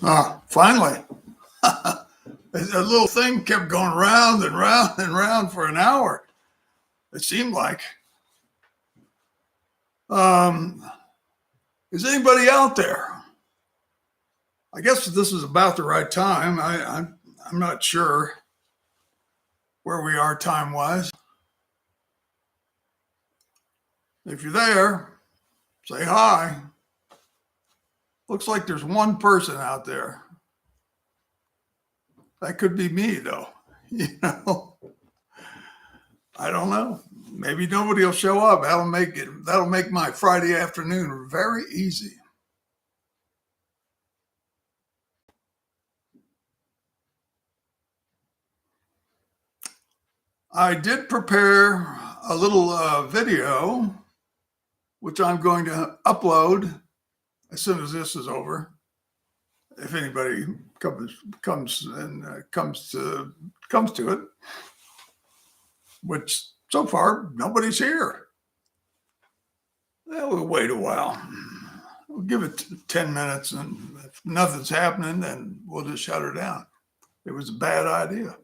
Finally, a little thing kept going round and round and round for an hour. It seemed like. Um, is anybody out there? I guess this is about the right time. I'm not sure where we are time wise. If you're there, say hi. Looks like there's one person out there. That could be me, though. You know, I don't know. Maybe nobody will show up. That'll make my Friday afternoon very easy. I did prepare a little video, which I'm going to upload as soon as this is over. If anybody comes to it, which so far nobody's here. We'll wait a while. We'll give it 10 minutes, and if nothing's happening, then we'll just shut her down. It was a bad idea.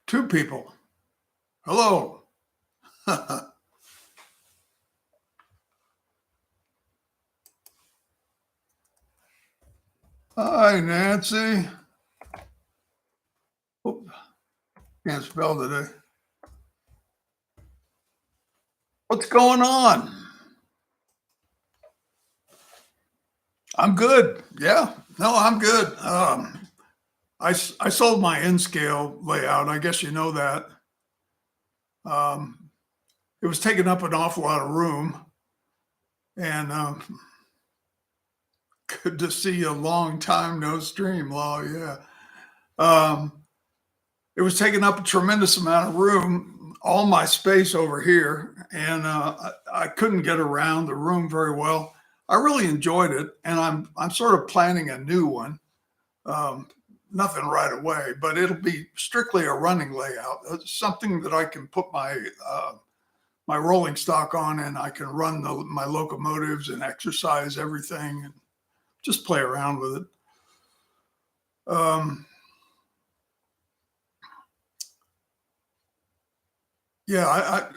Two people. Hello. Hi, Nancy. Oop, can't spell today. What's going on? I'm good. Yeah. No, I'm good. I sold my N scale layout. I guess you know that. Um, it was taking up an awful lot of room, and good to see you. Long time no stream, Law. Yeah. Um, it was taking up a tremendous amount of room, all my space over here, and I couldn't get around the room very well. I really enjoyed it, and I'm sort of planning a new one. Um, Nothing right away, but it'll be strictly a running layout. It's something that I can put my rolling stock on, and I can run my locomotives and exercise everything. just play around with it. Um, yeah,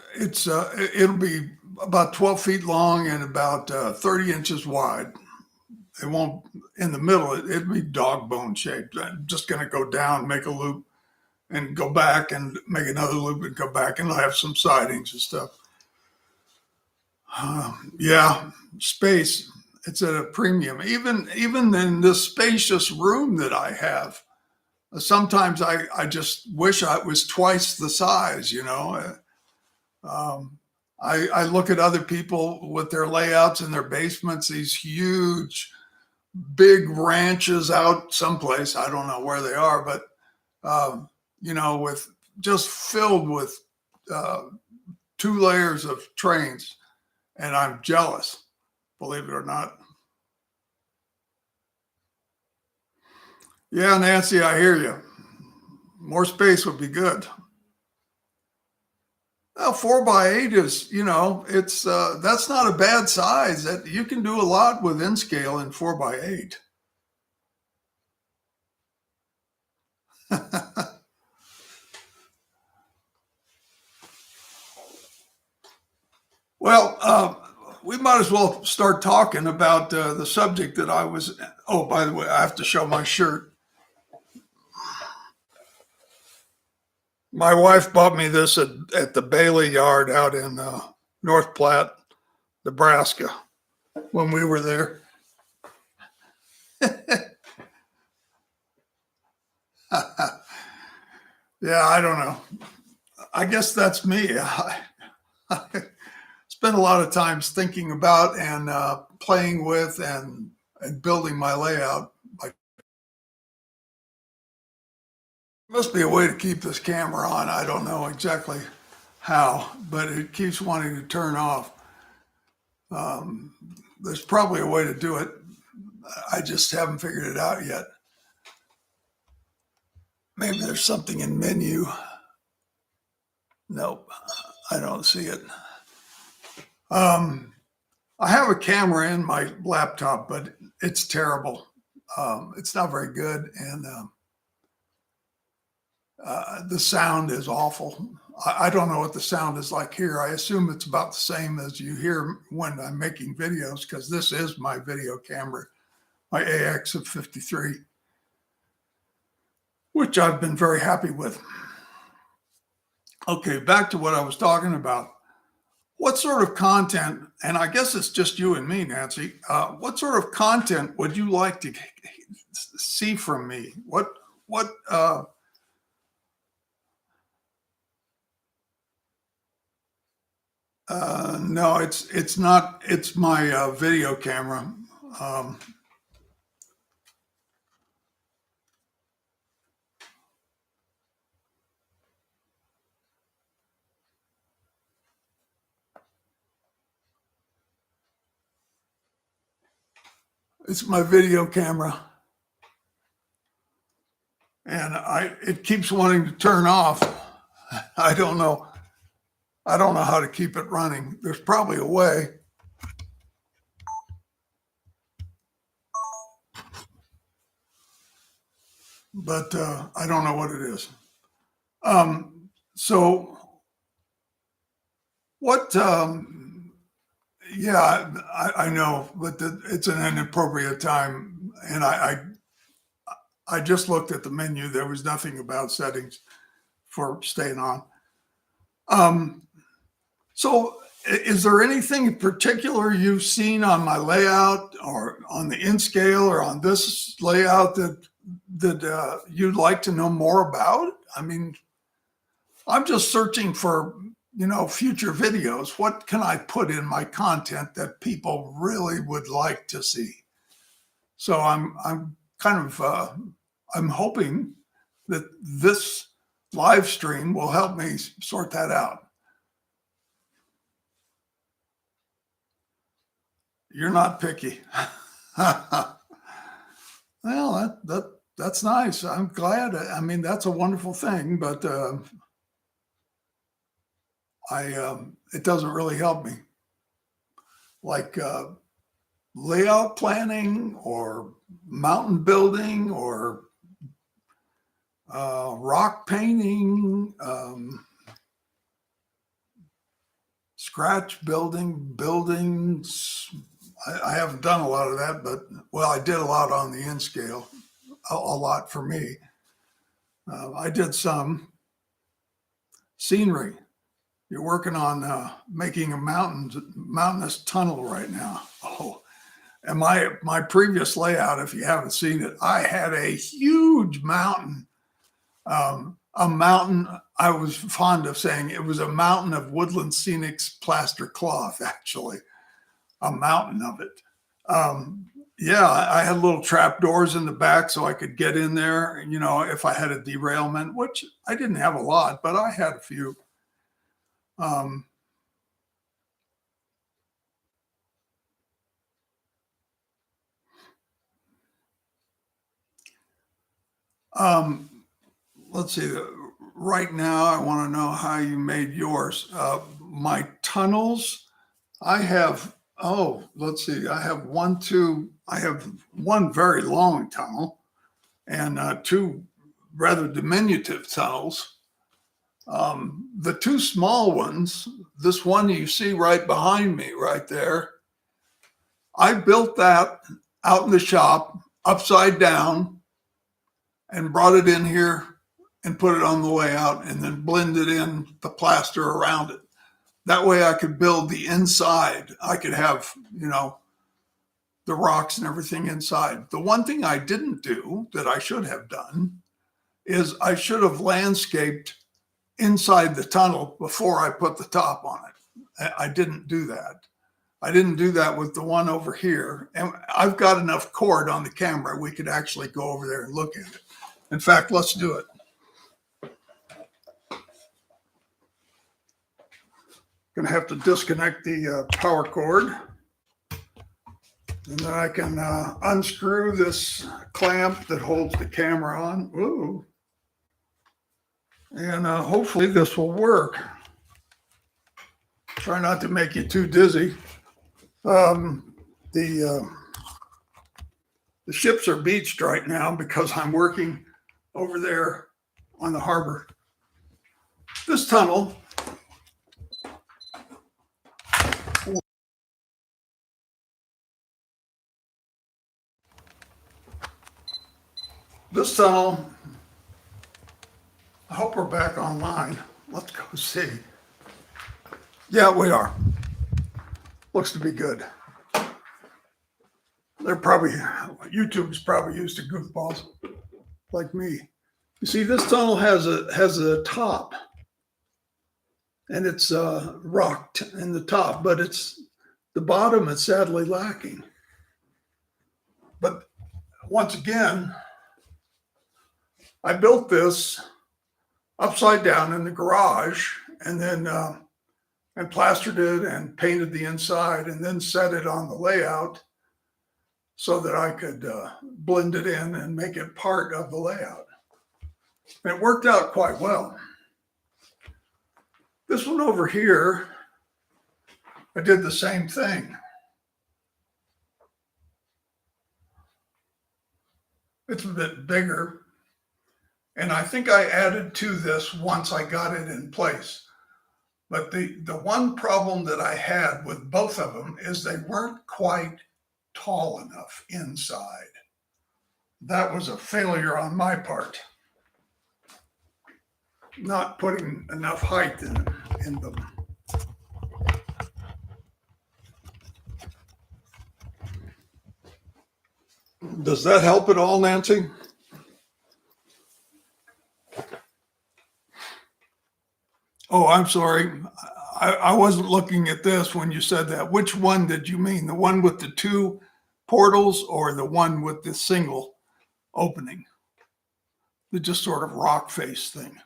it'll be about 12 feet long and about 30 inches wide. It won't in the middle. It'll be dog bone shaped. I'm just going to go down, make a loop, and go back and make another loop and go back, and I'll have some sidings and stuff. Yeah, space. It's at a premium. Even in this spacious room that I have, sometimes I just wish I was twice the size. Um, I look at other people with their layouts in their basements, these huge, big ranches out someplace. I don't know where they are, but with just filled with uh, 2 layers of trains, and I'm jealous, believe it or not. Yeah, Nancy, I hear you. More space would be good. Well, 4x8 is, it's that's not a bad size. That you can do a lot with N scale in 4x8. Well, we might as well start talking about the subject that I was. Oh, by the way, I have to show my shirt. My wife bought me this at the Bailey Yard out in North Platte, Nebraska, when we were there. Yeah, I don't know. I guess that's me. I spend a lot of times thinking about and playing with and building my layout. Like, must be a way to keep this camera on. I don't know exactly how, but it keeps wanting to turn off. Um, there's probably a way to do it. I just haven't figured it out yet. Maybe there's something in menu. Nope, I don't see it. Um, I have a camera in my laptop, but it's terrible. It's not very good, and the sound is awful. I don't know what the sound is like here. I assume it's about the same as you hear when I'm making videos, because this is my video camera, my AX of 53, which I've been very happy with. Okay, back to what I was talking about. What sort of content, and I guess it's just you and me, Nancy, what sort of content would you like to see from me? No, it's not. It's my video camera. Um, it's my video camera, and it keeps wanting to turn off. I don't know. I don't know how to keep it running. There's probably a way. But I don't know what it is. So what? Yeah, I know, but it's an inappropriate time, and I just looked at the menu. There was nothing about settings for staying on. Um, so is there anything in particular you've seen on my layout or on the N scale or on this layout that you'd like to know more about? I mean, I'm just searching for, future videos. What can I put in my content that people really would like to see? So I'm kind of I'm hoping that this live stream will help me sort that out. You're not picky. Well, that's nice. I'm glad. I mean, that's a wonderful thing, but it doesn't really help me. Like layout planning or mountain building or rock painting, scratch buildings. I haven't done a lot of that, but well, I did a lot on the N scale, a lot for me. I did some scenery. You're working on making a mountainous tunnel right now. Oh, and my previous layout, if you haven't seen it, I had a huge mountain. A mountain, I was fond of saying it was a mountain of Woodland Scenics plaster cloth, actually, a mountain of it. Yeah, I had little trap doors in the back so I could get in there, if I had a derailment, which I didn't have a lot, but I had a few. Um, um, let's see. Right now, I want to know how you made yours. My tunnels, I have, let's see. I have one very long tunnel and two rather diminutive tunnels. The two small ones, this one you see right behind me, right there, I built that out in the shop upside down and brought it in here and put it on the layout and then blended in the plaster around it. That way I could build the inside. I could have, the rocks and everything inside. The one thing I didn't do that I should have done is I should have landscaped inside the tunnel before I put the top on it. I didn't do that. I didn't do that with the one over here. And I've got enough cord on the camera. We could actually go over there and look at it. In fact, let's do it. Going to have to disconnect the power cord. And then I can unscrew this clamp that holds the camera on. Ooh. And hopefully this will work. Try not to make you too dizzy. The ships are beached right now because I'm working over there on the harbor. This tunnel I hope we're back online. Let's go see. Yeah, we are. Looks to be good. YouTube's probably used to goofballs like me. You see, this tunnel has a top, and it's rocked in the top, but the bottom is sadly lacking. But once again, I built this upside down in the garage, and then and plastered it and painted the inside, and then set it on the layout so that I could blend it in and make it part of the layout. And it worked out quite well. This one over here, I did the same thing. It's a bit bigger. And I think I added to this once I got it in place. But the one problem that I had with both of them is they weren't quite tall enough inside. That was a failure on my part. Not putting enough height in them. Does that help at all, Nancy? Oh, I'm sorry. I wasn't looking at this when you said that. Which one did you mean? The one with the two portals or the one with the single opening? The just sort of rock face thing.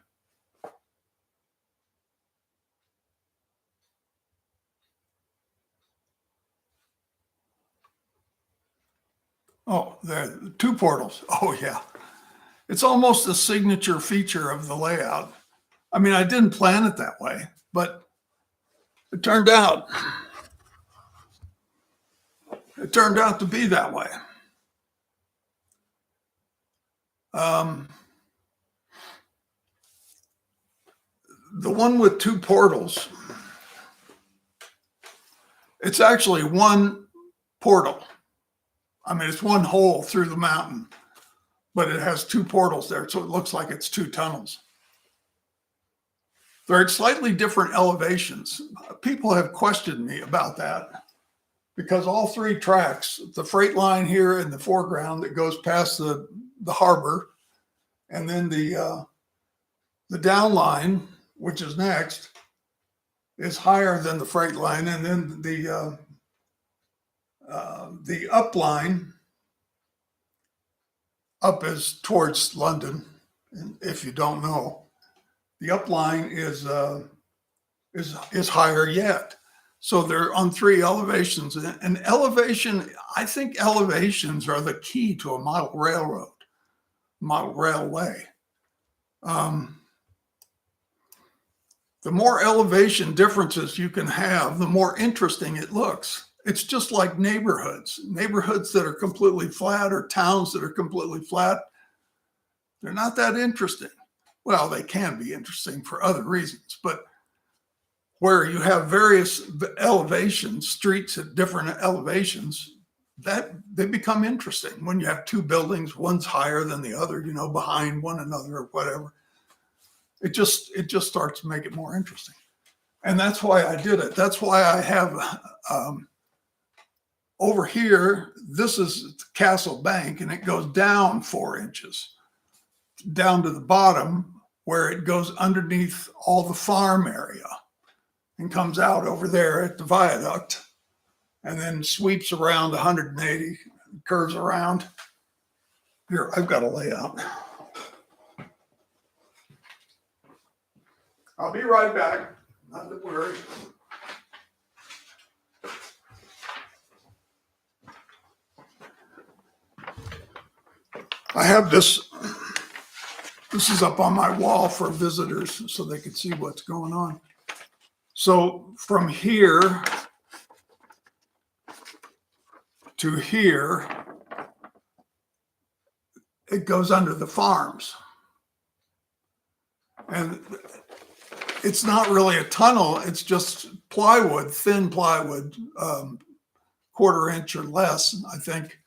Oh, the two portals. Oh, yeah. It's almost a signature feature of the layout. I mean, I didn't plan it that way, but it turned out. it turned out to be that way. The one with two portals, it's actually one portal. I mean, it's one hole through the mountain, but it has two portals there, so it looks like it's two tunnels. They're at slightly different elevations. People have questioned me about that because all three tracks, the freight line here in the foreground that goes past the harbor, and then the down line, which is next, is higher than the freight line, and then the up line up is towards London. And if you don't know, the up line is higher yet. So they're on three elevations. And elevation, I think elevations are the key to a model railroad, model railway. The more elevation differences you can have, the more interesting it looks. It's just like neighborhoods that are completely flat or towns that are completely flat. They're not that interesting. Well, they can be interesting for other reasons, but where you have various elevations, streets at different elevations, that they become interesting when you have two buildings, one's higher than the other, behind one another or whatever. It just starts to make it more interesting. And that's why I did it. That's why I have over here, this is Castle Bank, and it goes down 4 inches, down to the bottom where it goes underneath all the farm area and comes out over there at the viaduct and then sweeps around 180, curves around. Here, I've got a layout. I'll be right back. Not to worry. I have this. This is up on my wall for visitors so they can see what's going on. So from here to here, it goes under the farms. And it's not really a tunnel. It's just plywood, thin plywood, 1/4 inch or less, I think,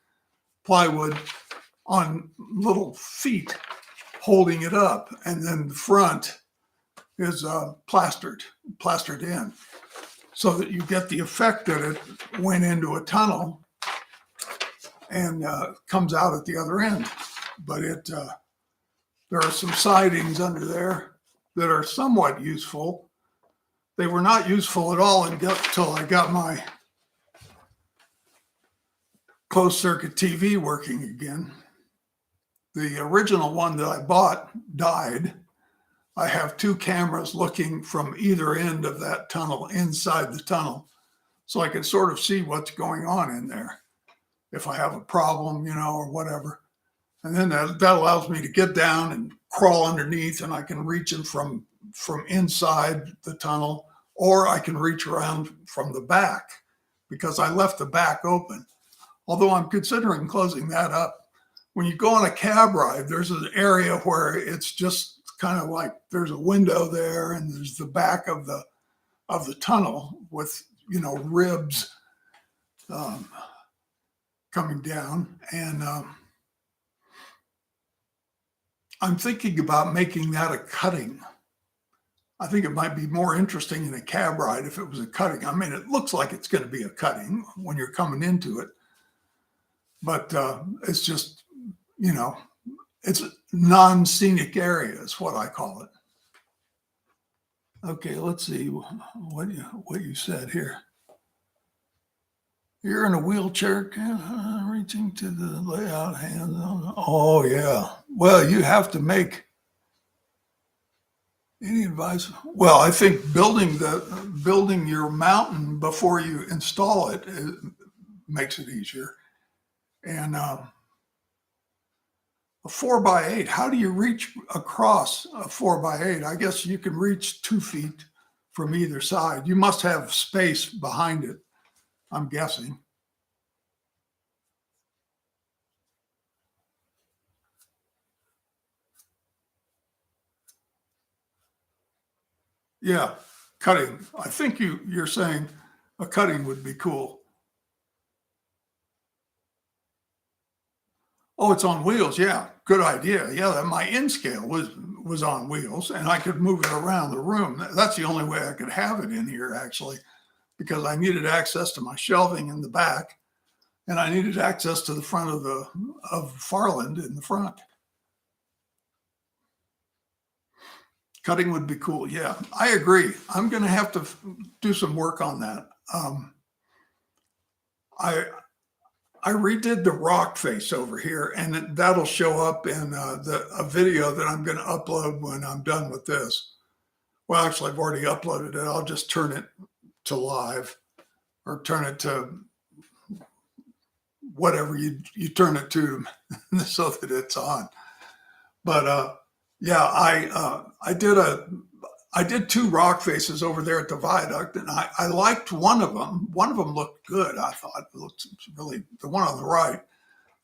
plywood on little feet holding it up. And then the front is plastered in so that you get the effect that it went into a tunnel and comes out at the other end. But there are some sidings under there that are somewhat useful. They were not useful at all until I got my closed circuit TV working again. The original one that I bought died. I have 2 cameras looking from either end of that tunnel, inside the tunnel, so I can sort of see what's going on in there if I have a problem, or whatever. And then that allows me to get down and crawl underneath, and I can reach in from inside the tunnel, or I can reach around from the back because I left the back open. Although I'm considering closing that up. When you go on a cab ride, there's an area where it's just kind of like there's a window there, and there's the back of the tunnel with ribs coming down, and I'm thinking about making that a cutting. I think it might be more interesting in a cab ride if it was a cutting. I mean, it looks like it's going to be a cutting when you're coming into it, but it's just, it's a non-scenic area is what I call it. Okay, let's see what you said here. You're in a wheelchair, reaching to the layout hands. Oh yeah. Well, you have to make any advice. Well, I think building your mountain before you install it makes it easier. And a 4x8. How do you reach across a 4x8? I guess you can reach 2 feet from either side. You must have space behind it, I'm guessing. Yeah, cutting. I think you're saying a cutting would be cool. Oh, it's on wheels. Yeah, good idea. Yeah, my N scale was on wheels, and I could move it around the room. That's the only way I could have it in here, actually, because I needed access to my shelving in the back, and I needed access to the front of Farland in the front. Cutting would be cool. Yeah, I agree. I'm going to have to do some work on that. I I redid the rock face over here, and that'll show up in a video that I'm going to upload when I'm done with this. Well, actually, I've already uploaded it. I'll just turn it to live or turn it to whatever you turn it to so that it's on. But yeah, I did two rock faces over there at the viaduct, and I liked one of them. One of them looked good. I thought it looked really the one on the right.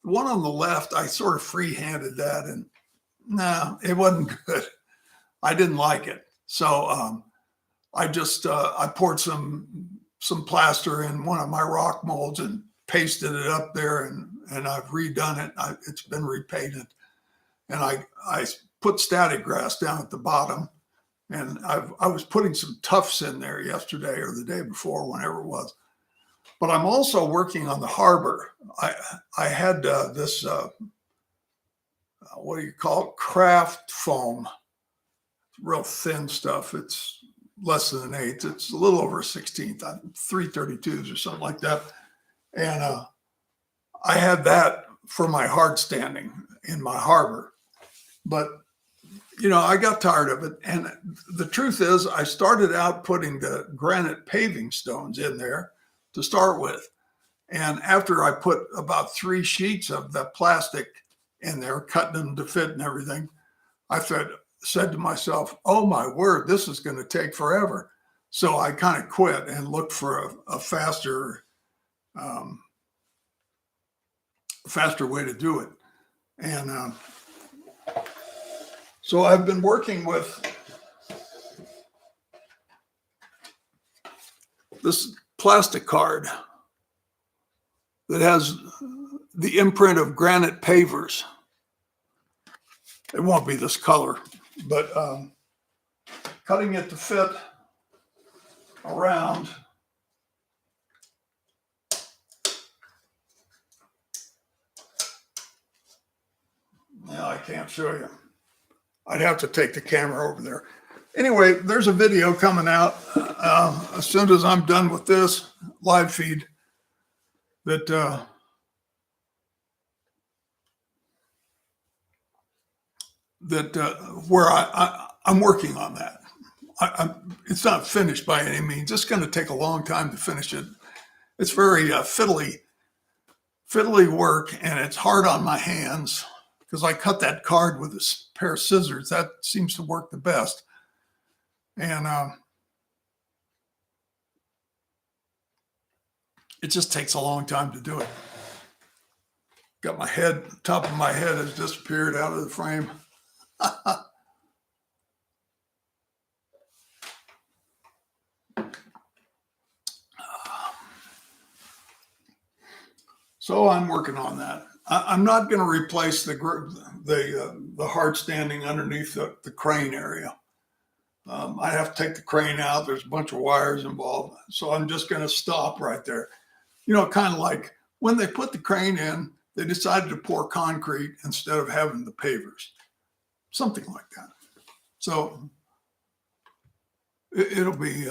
The one on the left, I sort of free-handed that, and no, it wasn't good. I didn't like it. So I just I poured some plaster in one of my rock molds and pasted it up there, and I've redone it. It's been repainted, and I put static grass down at the bottom, and I was putting some tufts in there yesterday or the day before, whenever it was. But I'm also working on the harbor. I had this what do you call it? Craft foam, real thin stuff. It's less than an eighth. It's a little over a 16th, 332s or something like that. And I had that for my hard standing in my harbor. But, I got tired of it. And the truth is, I started out putting the granite paving stones in there to start with. And after I put about 3 sheets of the plastic in there, cutting them to fit and everything, I said to myself, oh my word, this is going to take forever. So I kind of quit and looked for a faster way to do it. And so I've been working with this plastic card that has the imprint of granite pavers. It won't be this color, but cutting it to fit around. Now I can't show you. I'd have to take the camera over there. Anyway, there's a video coming out as soon as I'm done with this live feed that where I'm working on that. It's not finished by any means. It's going to take a long time to finish it. It's very fiddly work, and it's hard on my hands because I cut that card with a pair of scissors. That seems to work the best. And it just takes a long time to do it. Got my head, top of my head has disappeared out of the frame. So I'm working on that. I'm not going to replace the hard standing underneath the crane area. I have to take the crane out. There's a bunch of wires involved. So I'm just going to stop right there. Kind of like when they put the crane in, they decided to pour concrete instead of having the pavers, something like that. So it'll be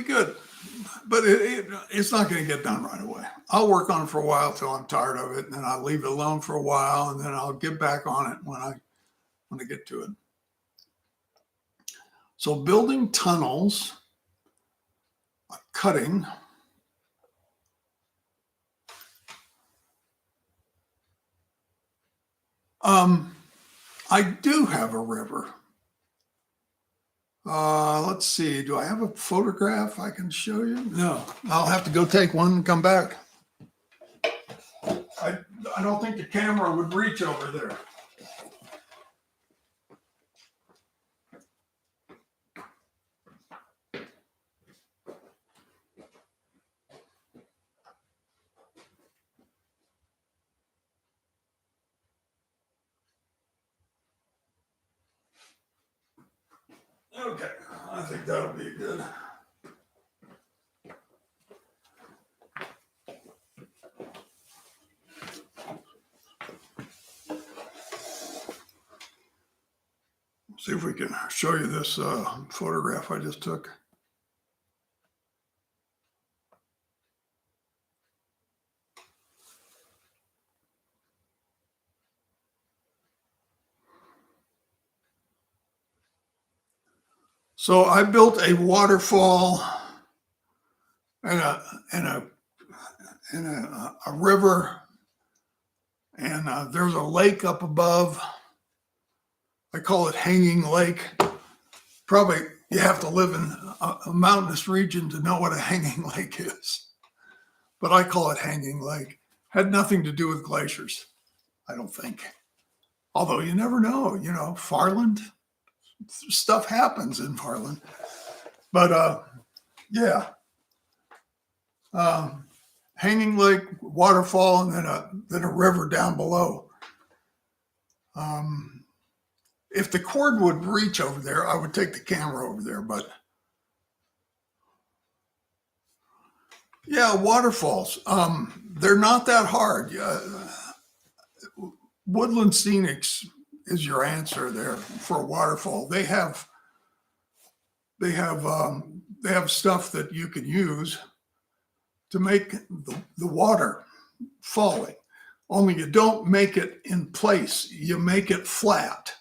good, but it's not going to get done right away. I'll work on it for a while till I'm tired of it, and then I'll leave it alone for a while, and then I'll get back on it when I get to it. So building tunnels, cutting. I do have a river. Let's see. Do I have a photograph I can show you? No, I'll have to go take one and come back. I don't think the camera would reach over there. Okay, I think that'll be good. See if we can show you this photograph I just took. So I built a waterfall and a river, and there's a lake up above. I call it Hanging Lake. Probably you have to live in a mountainous region to know what a hanging lake is, but I call it Hanging Lake. Had nothing to do with glaciers, I don't think. Although you never know, Farland, stuff happens in Farland. But yeah, Hanging Lake, waterfall, and then a river down below. If the cord would reach over there, I would take the camera over there. But yeah, waterfalls. They're not that hard. Woodland Scenics is your answer there for a waterfall. They have stuff that you can use to make the water falling. Only you don't make it in place. You make it flat.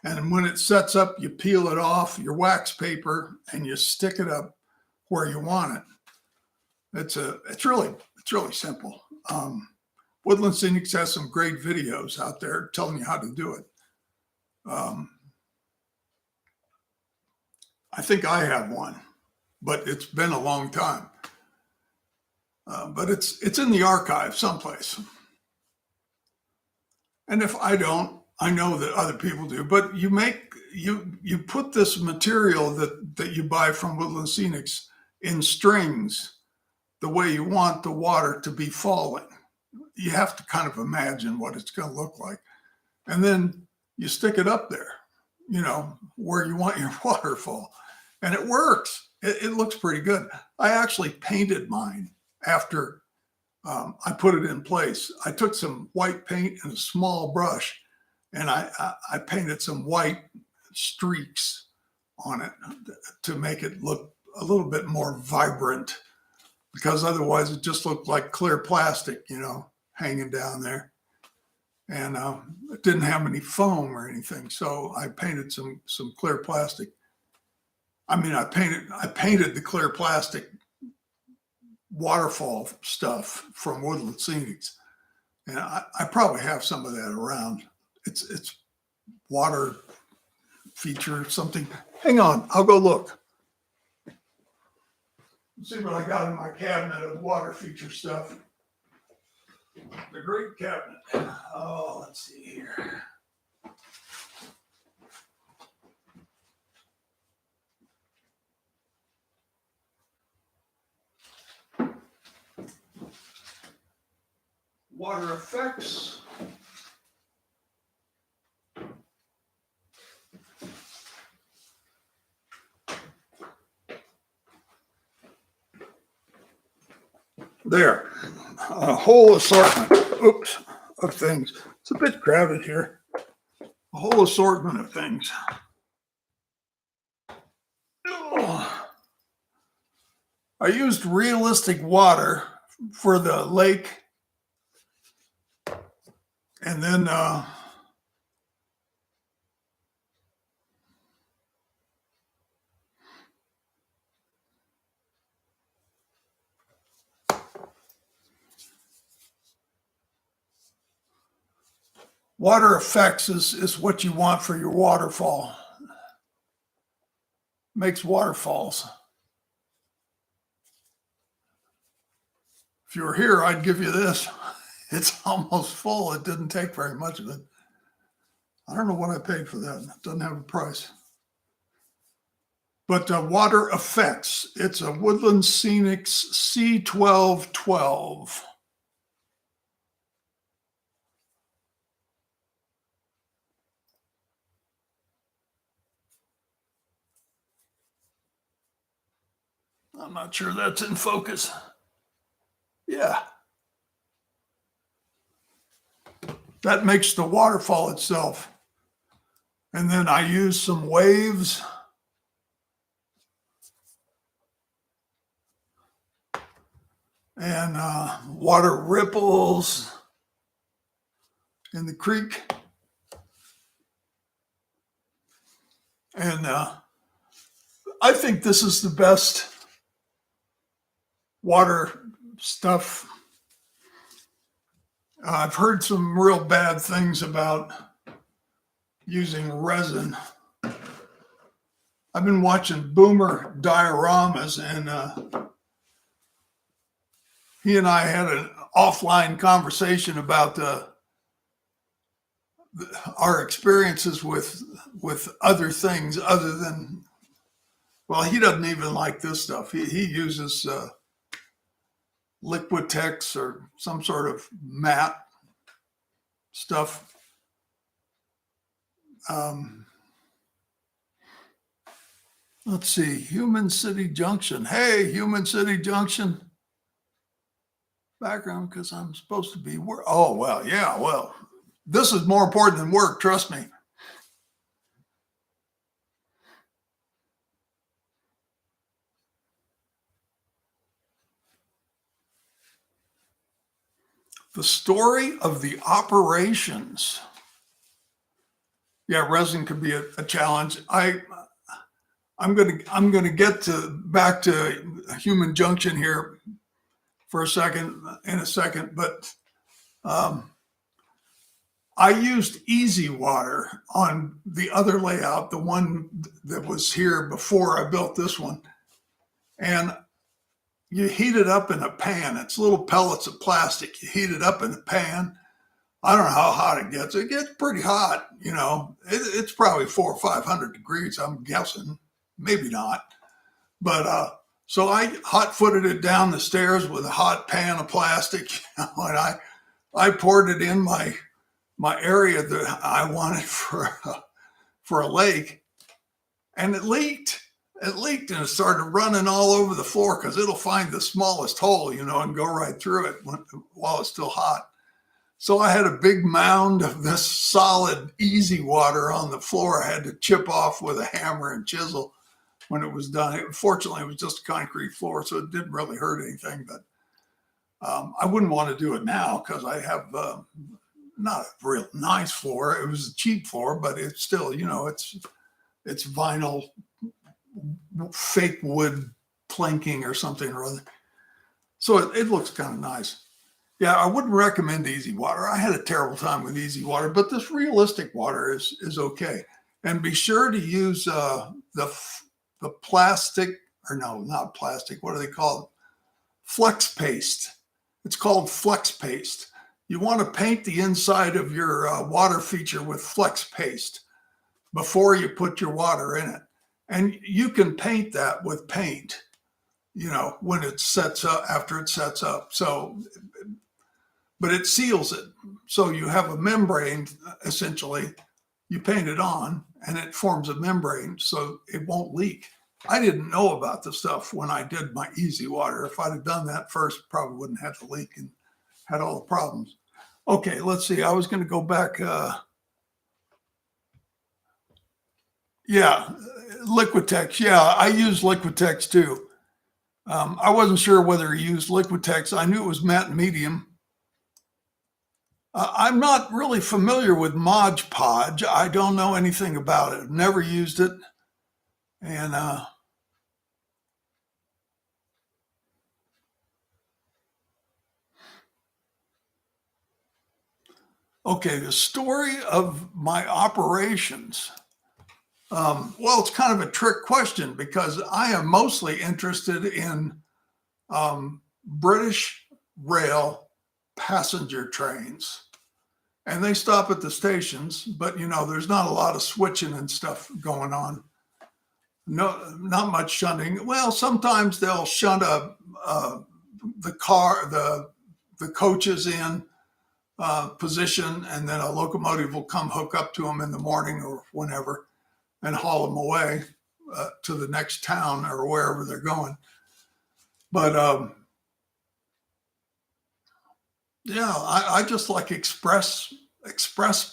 And when it sets up, you peel it off your wax paper and you stick it up where you want it. It's really simple. Woodland Scenics has some great videos out there telling you how to do it. I think I have one, but it's been a long time. But it's in the archive someplace. And if I don't, I know that other people do. But you put this material that you buy from Woodland Scenics in strings the way you want the water to be falling. You have to kind of imagine what it's going to look like. And then you stick it up there, where you want your waterfall. And it works. It looks pretty good. I actually painted mine after I put it in place. I took some white paint and a small brush, and I painted some white streaks on it to make it look a little bit more vibrant, because otherwise it just looked like clear plastic, hanging down there. And it didn't have any foam or anything. So I painted some clear plastic. I mean, I painted the clear plastic waterfall stuff from Woodland Scenics. And I probably have some of that around. It's water feature something. Hang on, I'll go look. Let's see what I got in my cabinet of water feature stuff. The great cabinet. Oh, let's see here. Water effects. There, a whole assortment, of things. It's a bit crowded here. A whole assortment of things. I used realistic water for the lake, and then water effects is what you want for your waterfall. Makes waterfalls. If you were here, I'd give you this. It's almost full. It didn't take very much of it. I don't know what I paid for that. It doesn't have a price. But water effects. It's a Woodland Scenics C1212. I'm not sure that's in focus. Yeah. That makes the waterfall itself. And then I use some waves. And water ripples in the creek. And I think this is the best water stuff. I've heard some real bad things about using resin. I've been watching Boomer dioramas, and he and I had an offline conversation about our experiences with other things other than, well, he doesn't even like this stuff. He uses Liquitex or some sort of matte stuff. Let's see, Human City Junction. Hey, Human City Junction. Background, because I'm supposed to be work. Oh, well, yeah, well, this is more important than work, trust me. The story of the operations. Yeah, resin could be a challenge. I'm gonna get back to Human Junction here for a second, but I used easy water on the other layout, the one that was here before I built this one. And you heat it up in a pan. It's little pellets of plastic. You heat it up in a pan. I don't know how hot it gets. It gets pretty hot, you know. It's probably 400 or 500 degrees, I'm guessing. Maybe not. But so I hot-footed it down the stairs with a hot pan of plastic, and I poured it in my area that I wanted for a lake, and it leaked. It leaked and it started running all over the floor because it'll find the smallest hole, you know, and go right through it while it's still hot. So I had a big mound of this solid, easy water on the floor. I had to chip off with a hammer and chisel when it was done. Fortunately, it was just a concrete floor, so it didn't really hurt anything. But I wouldn't want to do it now because I have not a real nice floor. It was a cheap floor, but it's still, you know, it's vinyl, fake wood planking or something or other. So it looks kind of nice. Yeah, I wouldn't recommend easy water. I had a terrible time with easy water, but this realistic water is okay. And be sure to use the plastic, or no, not plastic. What do they call it? Flex paste. It's called flex paste. You want to paint the inside of your water feature with flex paste before you put your water in it. And you can paint that with paint, you know, when it sets up, after it sets up. So, but it seals it. So you have a membrane, essentially. You paint it on and it forms a membrane so it won't leak. I didn't know about the stuff when I did my easy water. If I'd have done that first, probably wouldn't have the leak and had all the problems. Okay, let's see. I was going to go back. Yeah, Liquitex. Yeah, I use Liquitex too. I wasn't sure whether he used Liquitex. I knew it was matte medium. I'm not really familiar with Mod Podge. I don't know anything about it. I've never used it. And okay, the story of my operations. Well, it's kind of a trick question because I am mostly interested in British rail passenger trains. And they stop at the stations, but you know, there's not a lot of switching and stuff going on. No, not much shunting. Well, sometimes they'll shunt the coaches in position, and then a locomotive will come hook up to them in the morning or whenever and haul them away to the next town or wherever they're going. But yeah, I just like express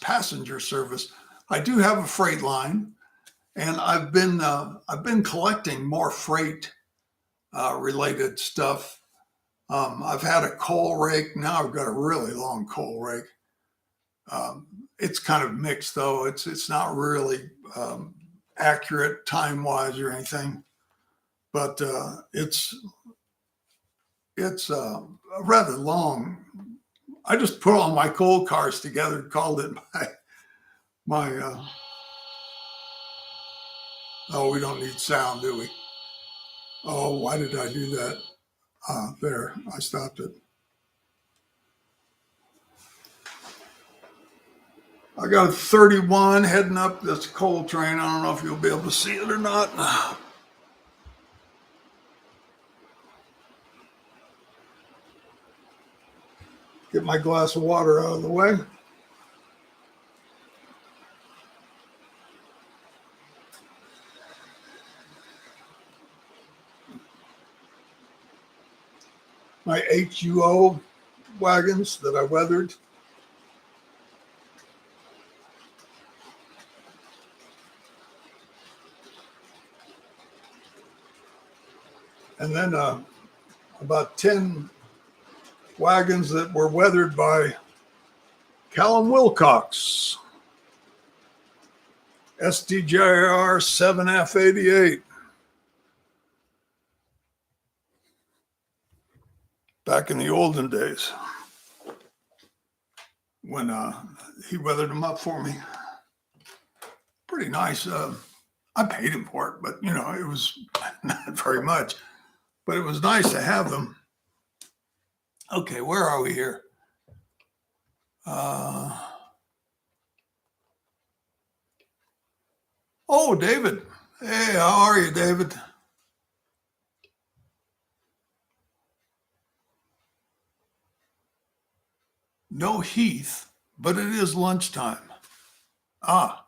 passenger service. I do have a freight line, and I've been collecting more freight related stuff. I've had a coal rake. Now I've got a really long coal rake. It's kind of mixed though. It's not really accurate time wise or anything, but it's rather long. I just put all my coal cars together and called it my. Oh, we don't need sound, do we? Oh, why did I do that? There, I stopped it. I got a 31 heading up this coal train. I don't know if you'll be able to see it or not. Get my glass of water out of the way. My HUO wagons that I weathered. And then about 10 wagons that were weathered by Callum Wilcox, SDJR 7F88. Back in the olden days when he weathered them up for me. Pretty nice. I paid him for it, but it was not very much. But it was nice to have them. Okay, where are we here? Oh, David. Hey, how are you, David? No Heath, but it is lunchtime. Ah,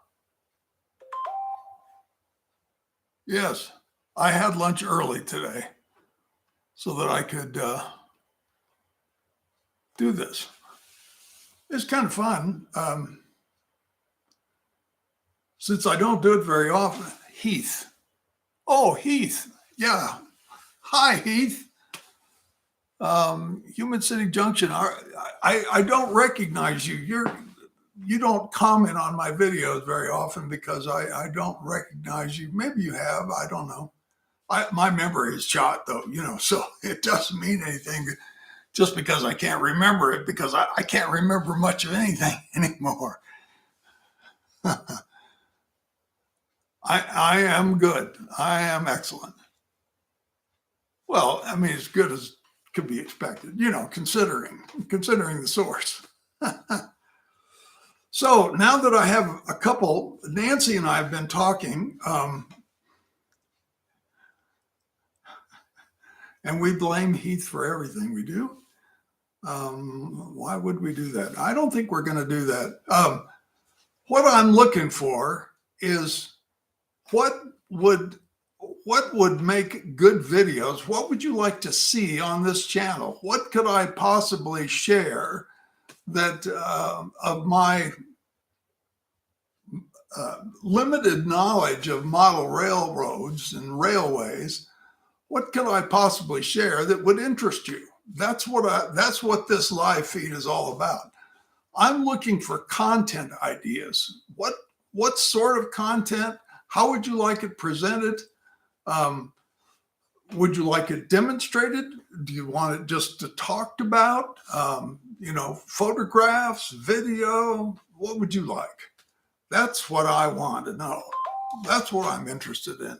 yes. I had lunch early today so that I could do this. It's kind of fun. Since I don't do it very often. Heath. Oh, Heath. Yeah. Hi, Heath. Human City Junction. I don't recognize you. You don't comment on my videos very often because I don't recognize you. Maybe you have. I don't know. My memory is shot though, so it doesn't mean anything just because I can't remember it, because I can't remember much of anything anymore. I am good. I am excellent. Well, I mean, as good as could be expected, considering the source. So now that I have a couple, Nancy and I have been talking, and we blame Heath for everything we do. Why would we do that? I don't think we're going to do that. What I'm looking for is what would make good videos? What would you like to see on this channel? What could I possibly share that of my limited knowledge of model railroads and railways? What could I possibly share that would interest you? That's what this live feed is all about. I'm looking for content ideas. What sort of content? How would you like it presented? Would you like it demonstrated? Do you want it just talked about? Photographs, video? What would you like? That's what I want to know. That's what I'm interested in.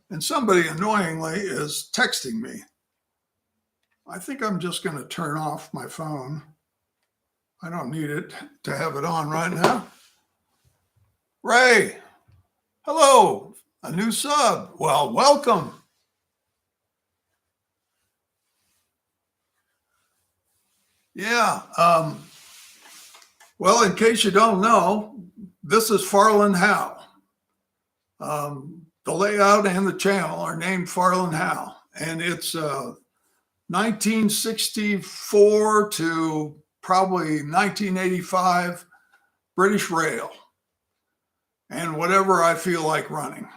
And somebody annoyingly is texting me. I think I'm just going to turn off my phone. I don't need it to have it on right now. Ray, hello, a new sub. Well, welcome. Yeah. Well, in case you don't know, this is Farland Howe. The layout and the channel are named Farland Howe, and it's 1964 to probably 1985, British Rail, and whatever I feel like running.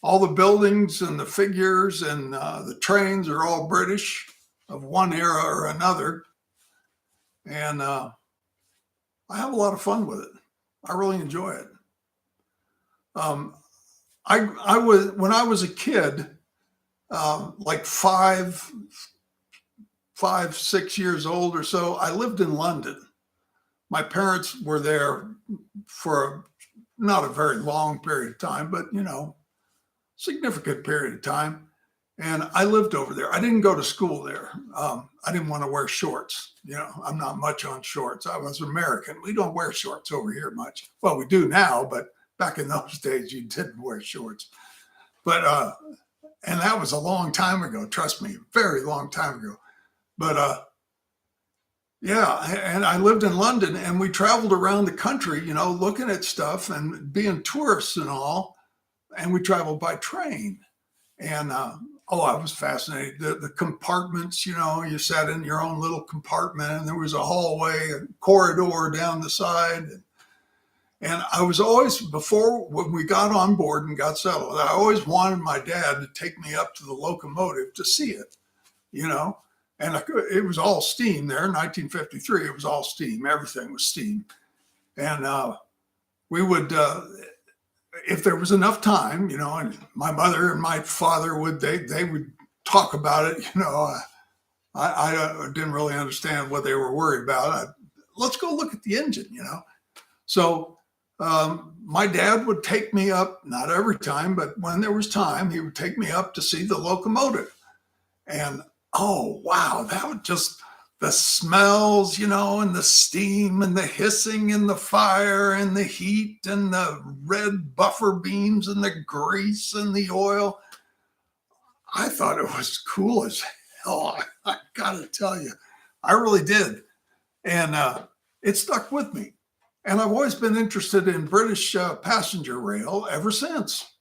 All the buildings and the figures and the trains are all British of one era or another. And I have a lot of fun with it. I really enjoy it. I was, when I was a kid, like 6 years old or so, I lived in London. My parents were there for not a very long period of time, but significant period of time. And I lived over there. I didn't go to school there. I didn't want to wear shorts. I'm not much on shorts. I was American. We don't wear shorts over here much. Well, we do now, but back in those days, you didn't wear shorts. But, and that was a long time ago. Trust me, very long time ago. But, yeah, and I lived in London, and we traveled around the country, looking at stuff and being tourists and all. And we traveled by train. And I was fascinated. The compartments, you sat in your own little compartment, and there was a hallway, a corridor down the side. And I was always, before when we got on board and got settled, I always wanted my dad to take me up to the locomotive to see it, And it was all steam there. In 1953, it was all steam. Everything was steam. And we would, if there was enough time, and my mother and my father they would talk about it. I didn't really understand what they were worried about. Let's go look at the engine, So my dad would take me up, not every time, but when there was time, he would take me up to see the locomotive. And oh, wow, that would just, the smells, and the steam and the hissing and the fire and the heat and the red buffer beams and the grease and the oil. I thought it was cool as hell. I gotta tell you, I really did. And it stuck with me. And I've always been interested in British passenger rail ever since.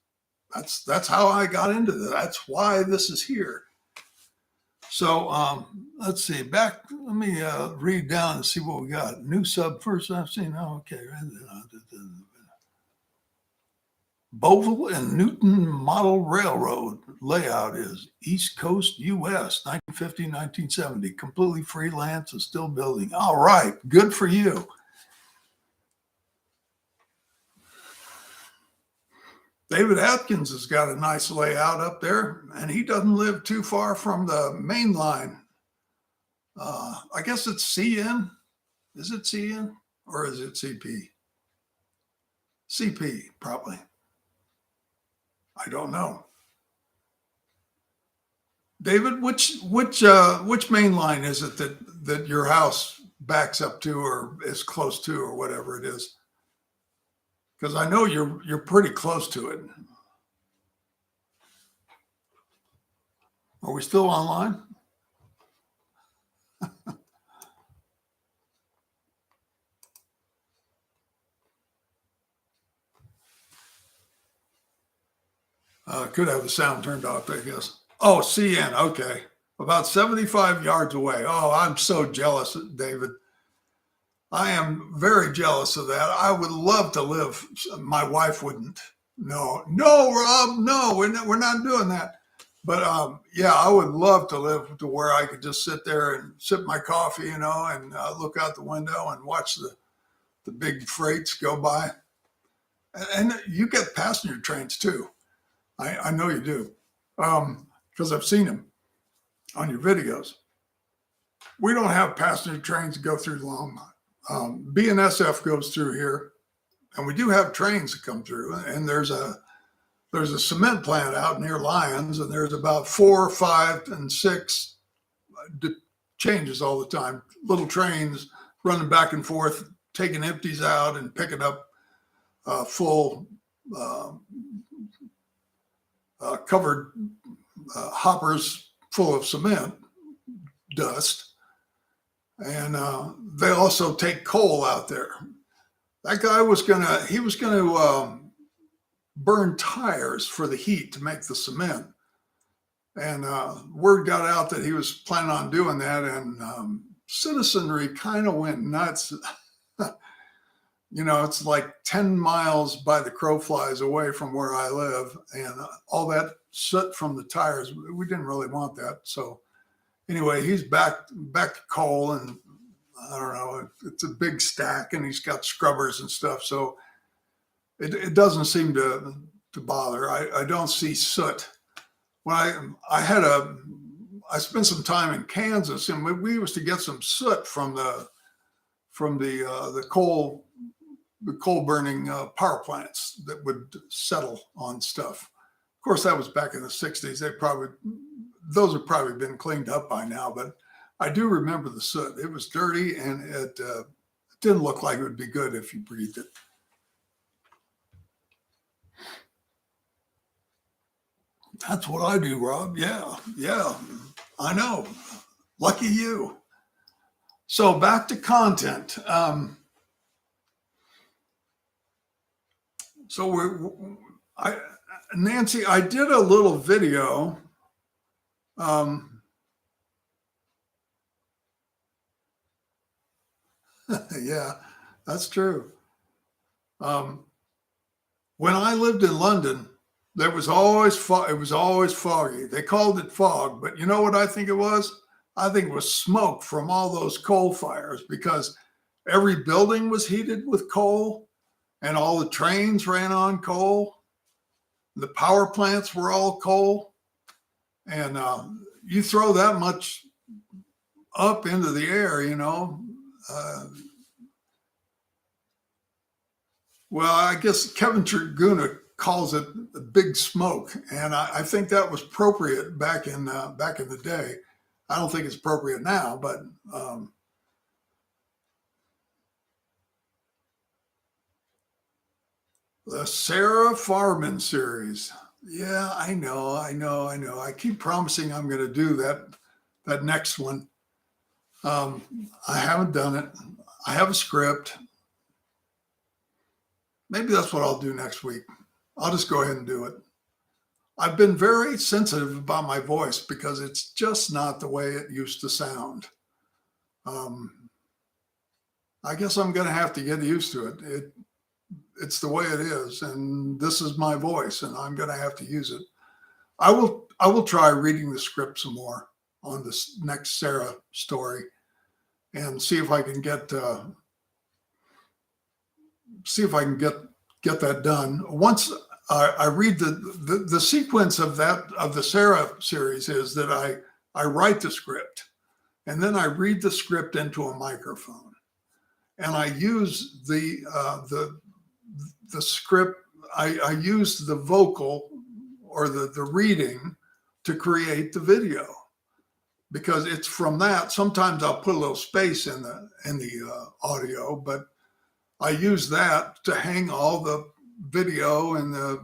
That's how I got into that. That's why this is here. So let's see. Let me read down and see what we got. New sub first I've seen. Oh, okay. Bovell and Newton Model Railroad layout is East Coast, U.S., 1950, 1970. Completely freelance and still building. All right. Good for you. David Atkins has got a nice layout up there, and he doesn't live too far from the main line. I guess it's CN. Is it CN or is it CP? CP, probably. I don't know. David, which main line is it that your house backs up to or is close to or whatever it is? Because I know you're pretty close to it. Are we still online? Could have the sound turned off, I guess. Oh, CN. Okay. About 75 yards away. Oh, I'm so jealous, David. I am very jealous of that. I would love to live. My wife wouldn't. No, Rob, no, we're not doing that. But yeah, I would love to live to where I could just sit there and sip my coffee, and look out the window and watch the big freights go by. And you get passenger trains too. I know you do, because I've seen them on your videos. We don't have passenger trains that go through Longmont. BNSF goes through here, and we do have trains that come through. And there's a cement plant out near Lyons, and there's about 4, 5, and 6 changes all the time. Little trains running back and forth, taking empties out and picking up full covered hoppers full of cement dust. And they also take coal out there. That guy was going to burn tires for the heat to make the cement. And word got out that he was planning on doing that, and citizenry kind of went nuts. It's like 10 miles by the crow flies away from where I live, and all that soot from the tires, we didn't really want that. So anyway, he's back to coal, and I don't know, it's a big stack, and he's got scrubbers and stuff. So it doesn't seem to bother. I don't see soot. When I spent some time in Kansas, and we used to get some soot from the coal burning power plants that would settle on stuff. Of course, that was back in the 60s. Those have probably been cleaned up by now, but I do remember the soot. It was dirty, and it didn't look like it would be good if you breathed it. That's what I do, Rob. Yeah, I know. Lucky you. So back to content. Nancy, I did a little video. Yeah, that's true. When I lived in London, there was always it was always foggy. They called it fog, but you know what I think it was? I think it was smoke from all those coal fires, because every building was heated with coal, and all the trains ran on coal. The power plants were all coal, and you throw that much up into the air, well, I guess Kevin Traguna calls it the big smoke, and I think that was appropriate back in the day. I don't think it's appropriate now, but the Sarah Farman series. Yeah, I know. I keep promising I'm going to do that next one. I haven't done it. I have a script. Maybe that's what I'll do next week. I'll just go ahead and do it. I've been very sensitive about my voice because it's just not the way it used to sound. I guess I'm going to have to get used to it. It's the way it is, and this is my voice, and I'm going to have to use it. I will try reading the script some more on this next Sarah story, and see if I can get that done. Once I read the sequence of the Sarah series is that I write the script, and then I read the script into a microphone, and I use the script. I use the vocal or the reading to create the video, because it's from that. Sometimes I'll put a little space in the audio, but I use that to hang all the video and the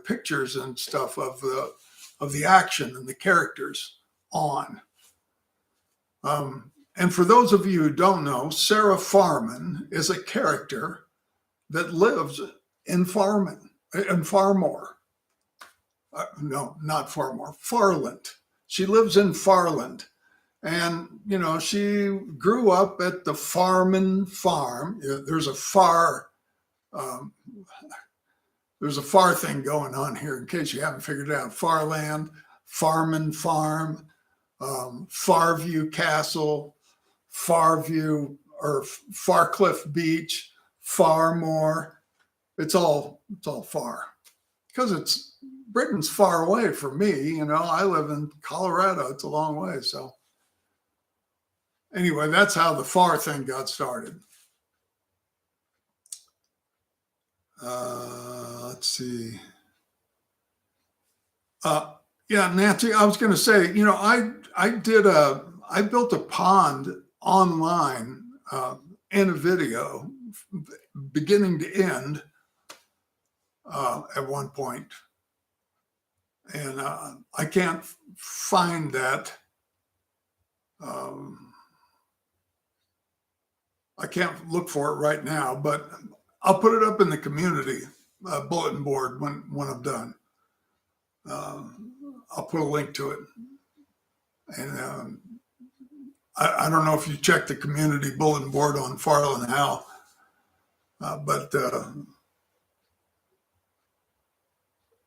pictures and stuff of the action and the characters on. And for those of you who don't know, Sarah Farman is a character that lives in Farmore. No, not Farmore, Farland. She lives in Farland. And, she grew up at the Farman farm. There's a far thing going on here, in case you haven't figured it out. Farland, Farman farm, Farview Castle, Farview or Farcliff Beach, Farmore. It's all far, because Britain's far away from me. I live in Colorado. It's a long way. So anyway, that's how the far thing got started. Let's see. Yeah, Nancy, I was going to say, I built a pond online in a video, beginning to end, at one point. And I can't find that. I can't look for it right now, but I'll put it up in the community bulletin board when I'm done. I'll put a link to it. And I don't know if you checked the community bulletin board on Farland Howe, but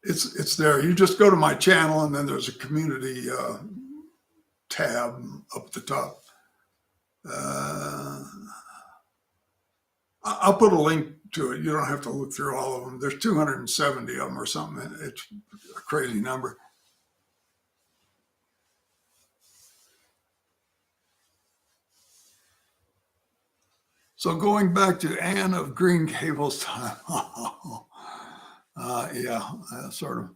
it's there. You just go to my channel, and then there's a community tab up at the top. I'll put a link to it. You don't have to look through all of them. There's 270 of them or something. It's a crazy number. So going back to Anne of Green Gables time. Yeah, sort of.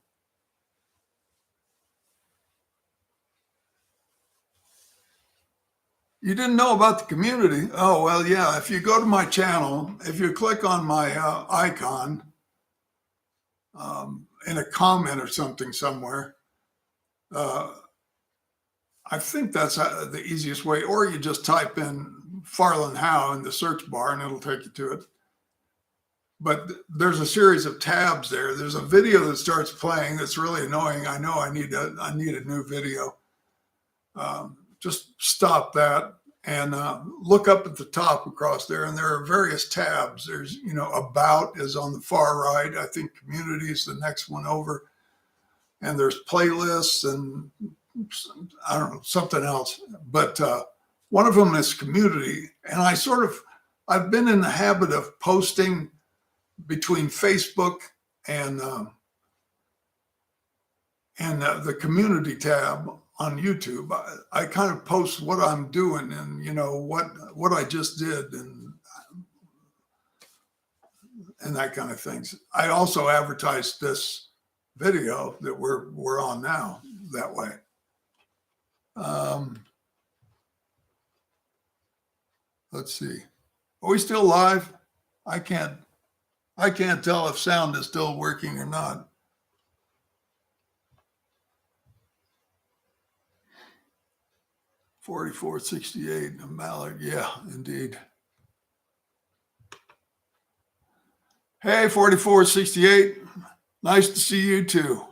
You didn't know about the community? Oh, well, yeah. If you go to my channel, if you click on my icon in a comment or something somewhere, I think that's the easiest way. Or you just type in Farland Howe in the search bar and it'll take you to it. But there's a series of tabs there. There's a video that starts playing that's really annoying. I know I need a new video. Just stop that and look up at the top across there, and there are various tabs. There's, about is on the far right. I think community is the next one over. And there's playlists and I don't know, something else. But one of them is community. And I've been in the habit of posting between Facebook and the community tab on YouTube. I kind of post what I'm doing and what I just did and that kind of things. I also advertise this video that we're on now that way. Let's see. Are we still live? I can't tell if sound is still working or not. $44.68 Mallard. Yeah, indeed. Hey, 44.68. Nice to see you too.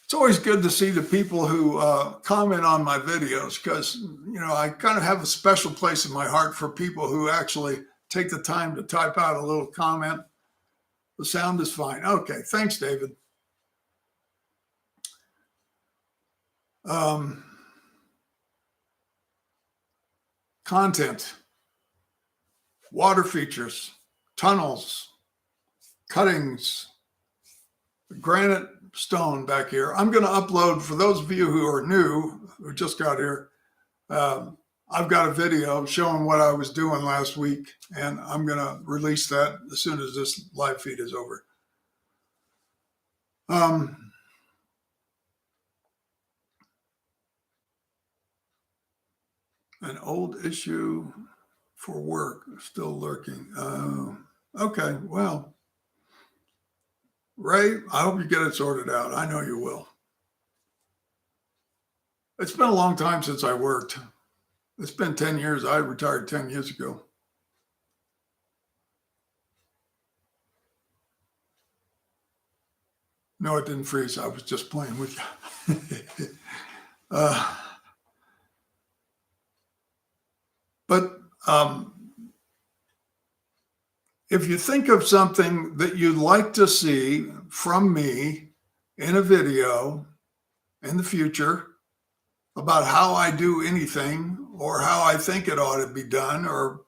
It's always good to see the people who comment on my videos because, I kind of have a special place in my heart for people who actually take the time to type out a little comment. The sound is fine. Okay, thanks, David. Content, water features, tunnels, cuttings, granite stone back here. I'm going to upload, for those of you who are new, who just got here, I've got a video showing what I was doing last week, and I'm going to release that as soon as this live feed is over. An old issue for work still lurking. Okay, well, Ray, I hope you get it sorted out. I know you will. It's been a long time since I worked. It's been 10 years. I retired 10 years ago. No, it didn't freeze. I was just playing with you. But if you think of something that you'd like to see from me in a video in the future about how I do anything or how I think it ought to be done or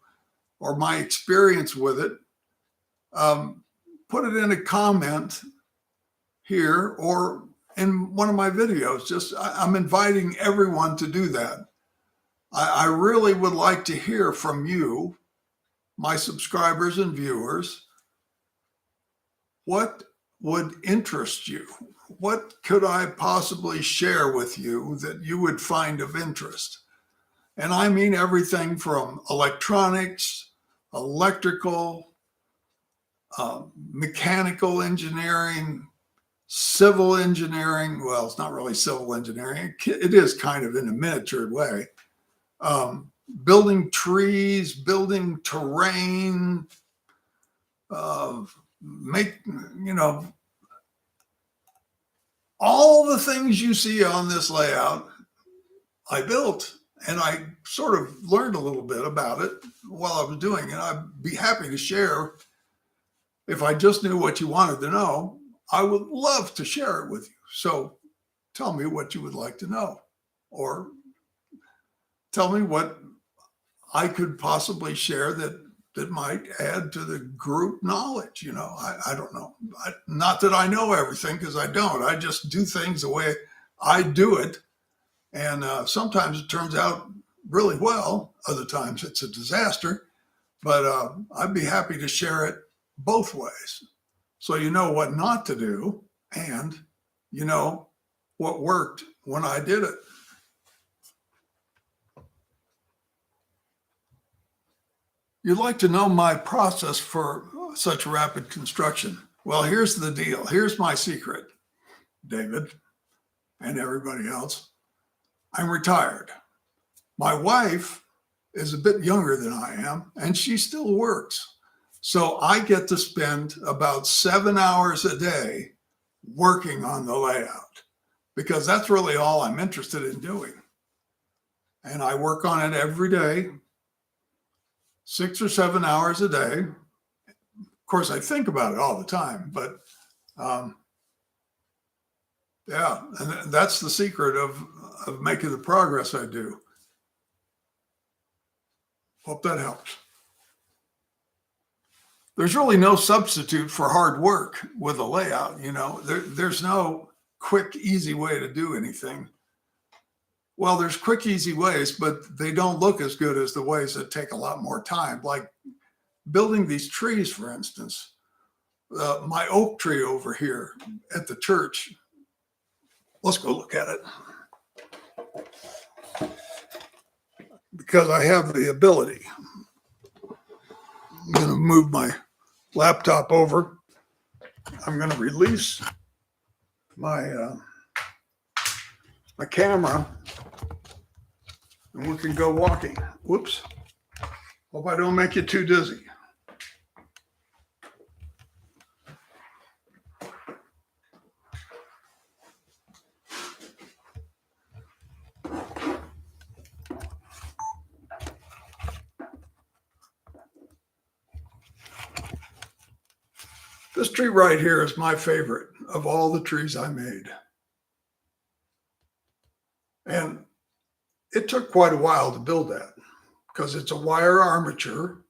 my experience with it, put it in a comment here or in one of my videos. I'm inviting everyone to do that. I really would like to hear from you, my subscribers and viewers. What would interest you? What could I possibly share with you that you would find of interest? And I mean everything from electronics, electrical, mechanical engineering, civil engineering. Well, it's not really civil engineering. It is kind of in a miniature way. Building trees, building terrain, All the things you see on this layout, I built, and I sort of learned a little bit about it while I was doing it. I'd be happy to share. If I just knew what you wanted to know, I would love to share it with you. So tell me what you would like to know, or tell me what I could possibly share that might add to the group knowledge. I don't know. Not that I know everything, because I don't. I just do things the way I do it. And sometimes it turns out really well. Other times it's a disaster. But I'd be happy to share it both ways. So you know what not to do, and you know what worked when I did it. You'd like to know my process for such rapid construction. Well, here's the deal. Here's my secret, David, and everybody else. I'm retired. My wife is a bit younger than I am, and she still works. So I get to spend about 7 hours a day working on the layout, because that's really all I'm interested in doing. And I work on it every day, 6 or 7 hours a day. Of course, I think about it all the time, but yeah, and that's the secret of making the progress I do. Hope that helps. There's really no substitute for hard work with a layout. There's no quick, easy way to do anything. Well, there's quick, easy ways, but they don't look as good as the ways that take a lot more time. Like building these trees, for instance. My oak tree over here at the church. Let's go look at it. Because I have the ability. I'm going to move my laptop over. I'm going to release my my camera, and we can go walking. Whoops. Hope I don't make you too dizzy. This tree right here is my favorite of all the trees I made. And it took quite a while to build that, because it's a wire armature.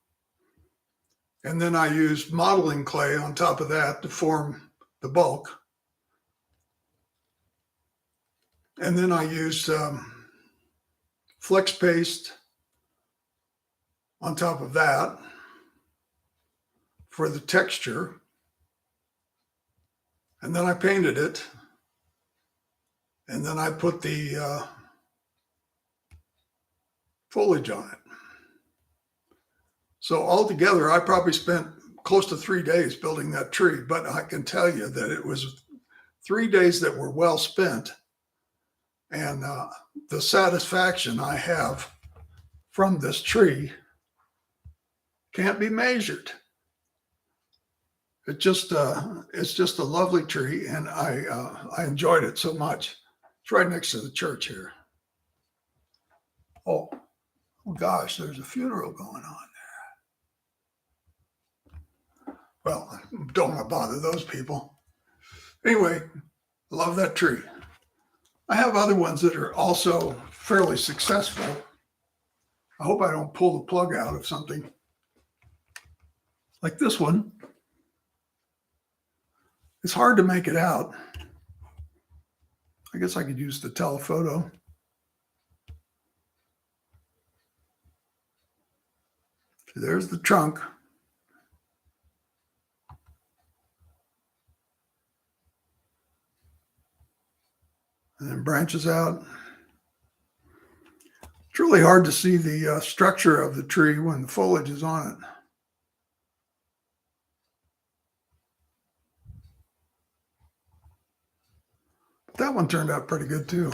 And then I used modeling clay on top of that to form the bulk. And then I used flex paste on top of that for the texture. And then I painted it. And then I put the foliage on it. So altogether, I probably spent close to 3 days building that tree, but I can tell you that it was 3 days that were well spent. And the satisfaction I have from this tree can't be measured. It's just a lovely tree, and I enjoyed it so much. It's right next to the church here. Oh gosh, there's a funeral going on there. Well, don't want to bother those people. Anyway, love that tree. I have other ones that are also fairly successful. I hope I don't pull the plug out of something. Like this one. It's hard to make it out. I guess I could use the telephoto. There's the trunk. And then branches out. It's really hard to see the structure of the tree when the foliage is on it. That one turned out pretty good too.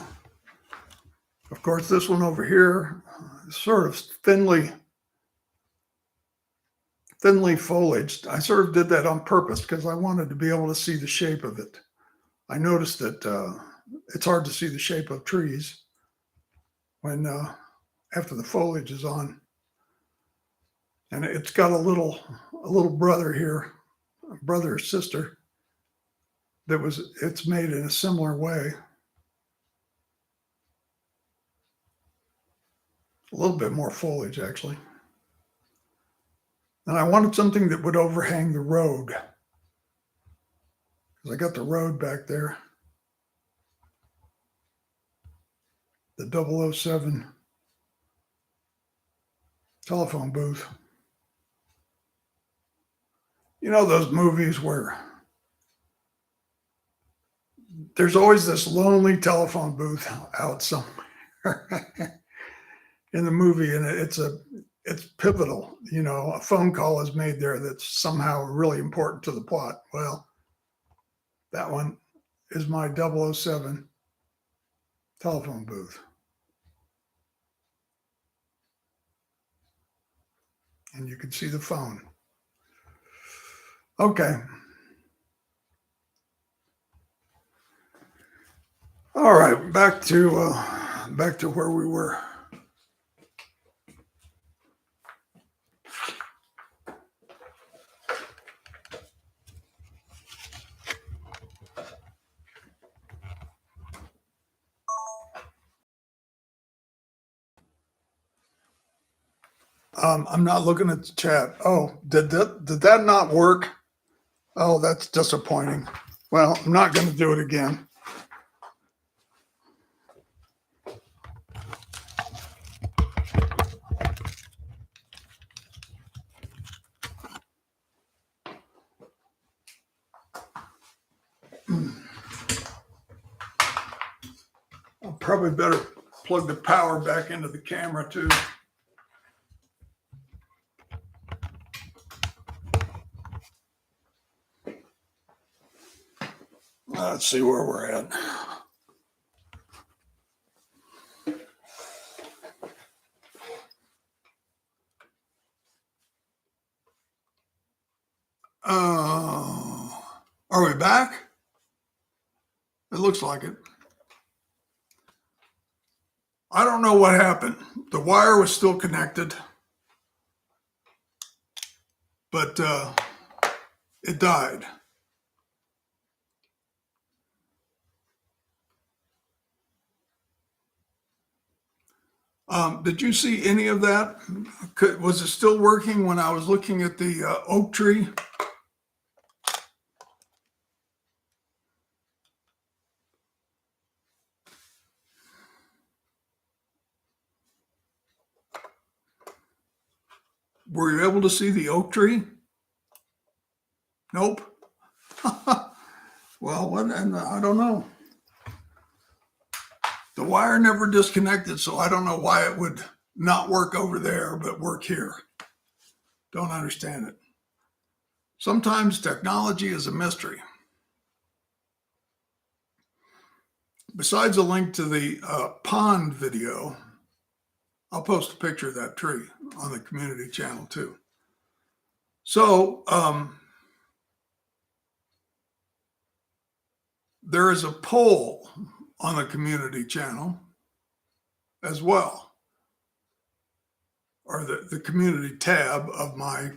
Of course, this one over here is sort of thinly foliaged. I sort of did that on purpose because I wanted to be able to see the shape of it. I noticed that it's hard to see the shape of trees when after the foliage is on. And it's got a little brother here, a brother or sister it's made in a similar way. A little bit more foliage actually. And I wanted something that would overhang the road, because I got the road back there. The 007 telephone booth. You know those movies where there's always this lonely telephone booth out somewhere in the movie, and it's pivotal. You know, a phone call is made there that's somehow really important to the plot. Well, that one is my 007 telephone booth. And you can see the phone. Okay. All right, back to where we were. I'm not looking at the chat. Oh, did that not work? Oh, that's disappointing. Well, I'm not going to do it again. I'll probably better plug the power back into the camera too. Let's see where we're at. Are we back? It looks like it. I don't know what happened. The wire was still connected, but it died. Did you see any of that? Was it still working when I was looking at the oak tree? Were you able to see the oak tree? Nope. Well, I don't know. The wire never disconnected, so I don't know why it would not work over there, but work here. Don't understand it. Sometimes technology is a mystery. Besides a link to the pond video, I'll post a picture of that tree on the community channel too. So there is a poll on the community channel as well, or the community tab of my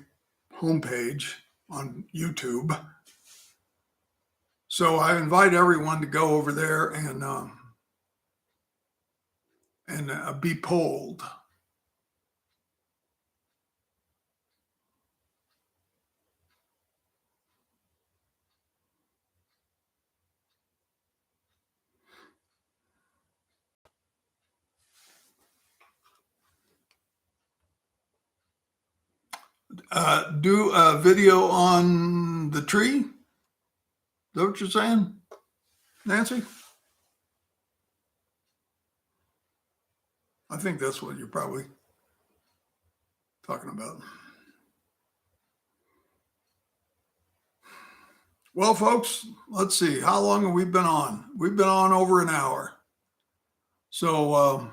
homepage on YouTube. So I invite everyone to go over there and be polled. Do a video on the tree? Is that what you're saying, Nancy? I think that's what you're probably talking about. Well, folks, let's see. How long have we been on? We've been on over an hour. So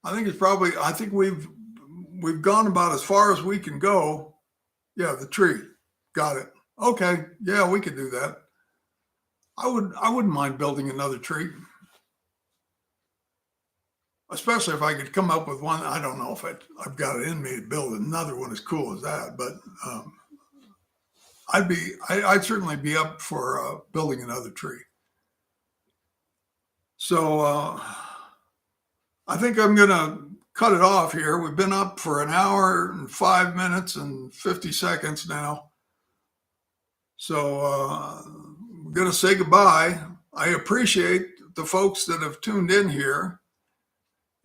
I think we've gone about as far as we can go. Yeah, the tree. Got it. Okay. Yeah, we could do that. I wouldn't mind building another tree, especially if I could come up with one. I don't know if I've got it in me to build another one as cool as that, but I'd certainly be up for building another tree. So I think I'm going to cut it off here. We've been up for an hour and 5 minutes and 50 seconds now. So I'm going to say goodbye. I appreciate the folks that have tuned in here.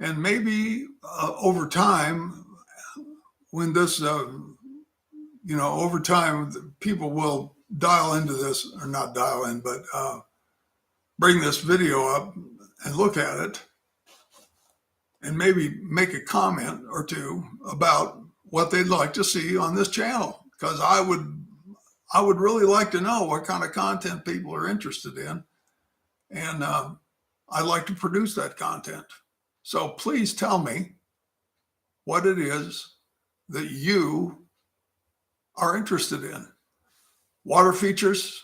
And maybe over time, when this, over time, people will dial into this, or not dial in, but bring this video up and look at it and maybe make a comment or two about what they'd like to see on this channel. Because I would really like to know what kind of content people are interested in. And I'd like to produce that content. So please tell me what it is that you are interested in. Water features,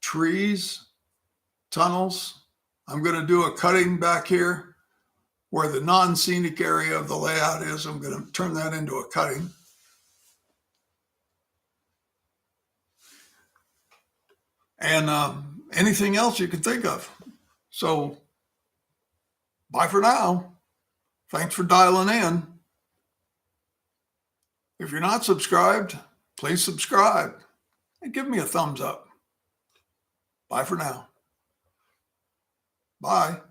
trees, tunnels. I'm going to do a cutting back here where the non-scenic area of the layout is. I'm going to turn that into a cutting. And anything else you can think of. So bye for now. Thanks for dialing in. If you're not subscribed, please subscribe and give me a thumbs up. Bye for now. Bye.